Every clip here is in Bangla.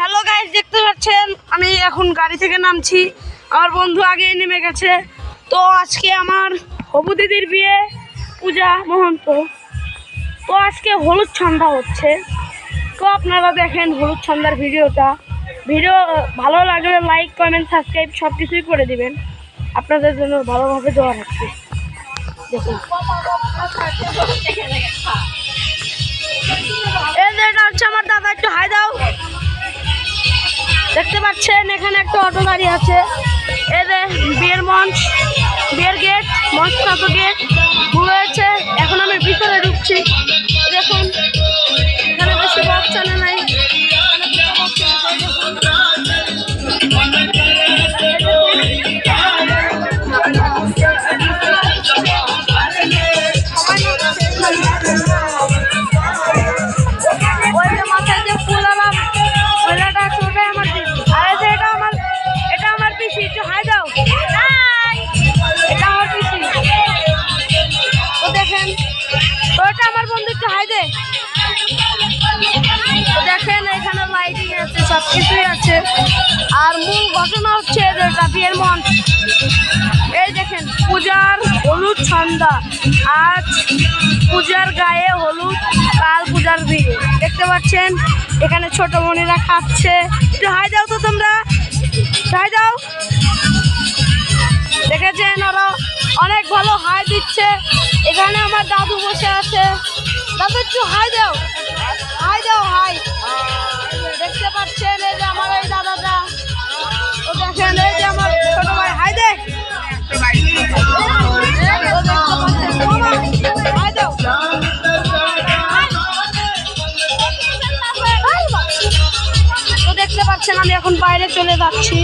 হ্যালো গাইস, দেখতে পাচ্ছেন আমি এখন গাড়ি থেকে নামছি। আমার বন্ধু আগে নেমে গেছে। তো আজকে আমার হবু দিদির বিয়ে, পূজা মহন্ত। তো আজকে হলুদ সন্ধ্যা হচ্ছে। তো আপনারা দেখেন হলুদ সন্ধ্যার ভিডিও ভালো লাগলে লাইক, কমেন্ট, সাবস্ক্রাইব সব কিছুই করে দিবেন। আপনাদের জন্য ভালোভাবে দোয়া রাখছি। দেখুন এটা হচ্ছে আমার দাদা, একটু হাই দাও। দেখতে পাচ্ছেন এখানে একটা অটো দাঁড়িয়ে আছে। এদের বিয়ের মঞ্চ, বিয়ের গেট, মঞ্চ গেট হয়েছে। এখন আমি ভিতরে ঢুকছি। দেখুন এখানে বেশি বক্স চলে নাই। মাথায় যে ফুল আলাম ওইটা ছোটাই আমার দিদি। আর এটা আমার পিসি, একটু হাই দাও। এটা আমার পিসি। তো দেখেন, তো এটা আমার বন্ধু, একটু হাই দে। তো দেখেন এখানে লাইটিং আছে, সব কিছুই আছে। আর মূল ঘটনা হচ্ছে এটা বিয়ের মঞ্চ। এই দেখেন পূজার হলুদ সন্ধ্যা। আজ পূজার গায়ে হলুদ, কাল পূজার বিয়ে। দেখতে পাচ্ছেন এখানে ছোট বোনেরা খাচ্ছে। একটু হাই দাও তো তোমরা, হাই দাও। দেখেছেন ওরা অনেক ভালো হাই দিচ্ছে। এখানে আমার দাদু বসে আছে। দাদু একটু হাই দাও, হাই দাও, হাই। দেখতে পাচ্ছেন এই যে আমার এই দাদাটা। তো দেখেন এই যে আমার ছোট ভাই, হাই দে। তো দেখতে পাচ্ছেন আমি এখন বাইরে চলে যাচ্ছি।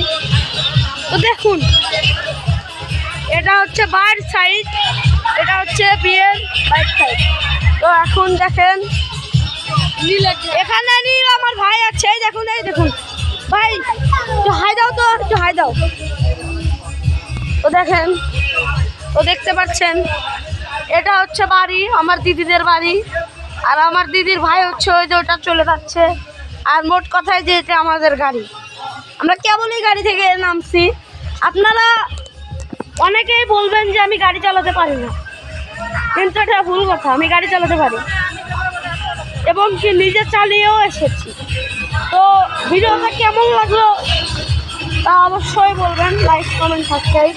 তো দেখুন এটা হচ্ছে বাইর সাইড, এটা হচ্ছে বিয়ের বাইর সাইড। তো এখন দেখেন এখানে নীল আমার ভাই আছে। এই দেখুন, এই দেখুন ভাই, একটু হাই দাও তো, একটু হাই দাও। তো দেখেন, তো দেখতে পাচ্ছেন এটা হচ্ছে বাড়ি, আমার দিদিদের বাড়ি। আর আমার দিদির ভাই হচ্ছে ওই যে ওটা চলে যাচ্ছে। আর মোট কথায় যে এটা আমাদের গাড়ি, আমরা কেবলই গাড়ি থেকে নামছি। আপনারা অনেকেই বলবেন যে আমি গাড়ি চালাতে পারি না, কিন্তু এটা ভুল কথা। আমি গাড়ি চালাতে পারি এবং কি নিজে চালিয়েও এসেছি। তো ভিডিওটা কেমন লাগলো তা অবশ্যই বলবেন। লাইক, কমেন্ট, সাবস্ক্রাইব,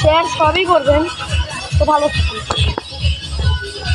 শেয়ার সবই করবেন। তো ভালো থাকুন।